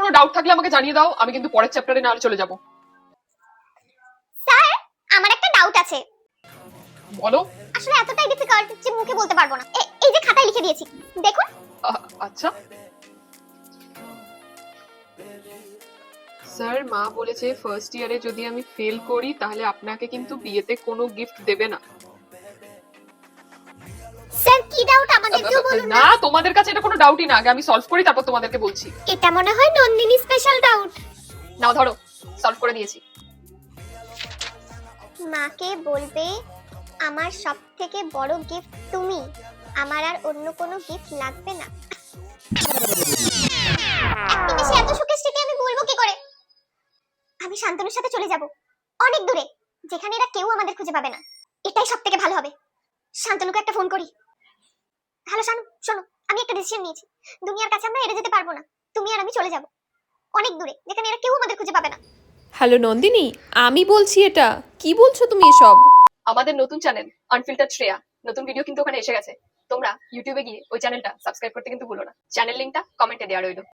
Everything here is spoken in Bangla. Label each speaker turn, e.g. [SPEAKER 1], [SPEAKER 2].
[SPEAKER 1] কোনো ডাউট থাকলে আমাকে জানিয়ে দাও, আমি কিন্তু পরের চ্যাপ্টারে না আর চলে যাব।
[SPEAKER 2] স্যার, আমার একটা ডাউট আছে।
[SPEAKER 1] বলো।
[SPEAKER 2] আসলে এতটাই ডিফিকাল্ট যে মুখে বলতে পারবো না। এই যে খাতায় লিখে দিয়েছি, দেখুন।
[SPEAKER 1] আচ্ছা স্যার, মা বলেছে ফার্স্ট ইয়ারে যদি আমি ফেল করি তাহলে আপনাকে কিন্তু বিয়েতে কোনো গিফট দেবে না।
[SPEAKER 2] স্যার, কি ডাউট আমাদেরকেও বলুন
[SPEAKER 1] না, তোমাদের কাছে এটা কোনো ডাউটই না, আগে আমি সলভ করি তারপর তোমাদেরকে বলছি।
[SPEAKER 2] এটা মনে হয় নন্দিনী স্পেশাল ডাউট।
[SPEAKER 1] নাও ধরো, সলভ করে দিয়েছি।
[SPEAKER 2] মাকে বলবে আমার সবথেকে বড় গিফট তুমি, আমার আর অন্য কোনো গিফট লাগবে না। একদিনে এত সুখের স্মৃতি আমি বলবো কি করে? আমি শান্তনুর সাথে চলে যাব অনেক দূরে, যেখানে এরা কেউ আমাদের খুঁজে পাবে না। এটাই সবথেকে ভালো হবে। শান্তনুকে একটা ফোন করি। হ্যালো শানু, শোনো, আমি একটা ডিসিশন নিয়েছি। দুনিয়ার কাছে আমরা এড়ে যেতে পারবো না। তুমি আর আমি চলে যাব অনেক দূরে, যেখানে এরা কেউ আমাদের খুঁজে পাবে না।
[SPEAKER 3] হ্যালো নন্দিনী, আমি বলছি। এটা কি বলছো তুমি এসব?
[SPEAKER 1] আমাদের নতুন চ্যানেল আনফিল্টার্ড শ্রেয়া, নতুন ভিডিও কিন্তু ওখানে এসে গেছে। তোমরা ইউটিউবে গিয়ে ওই চ্যানেলটা সাবস্ক্রাইব করতে কিন্তু ভুলো না। চ্যানেল লিংকটা কমেন্টে দেওয়া রইলো।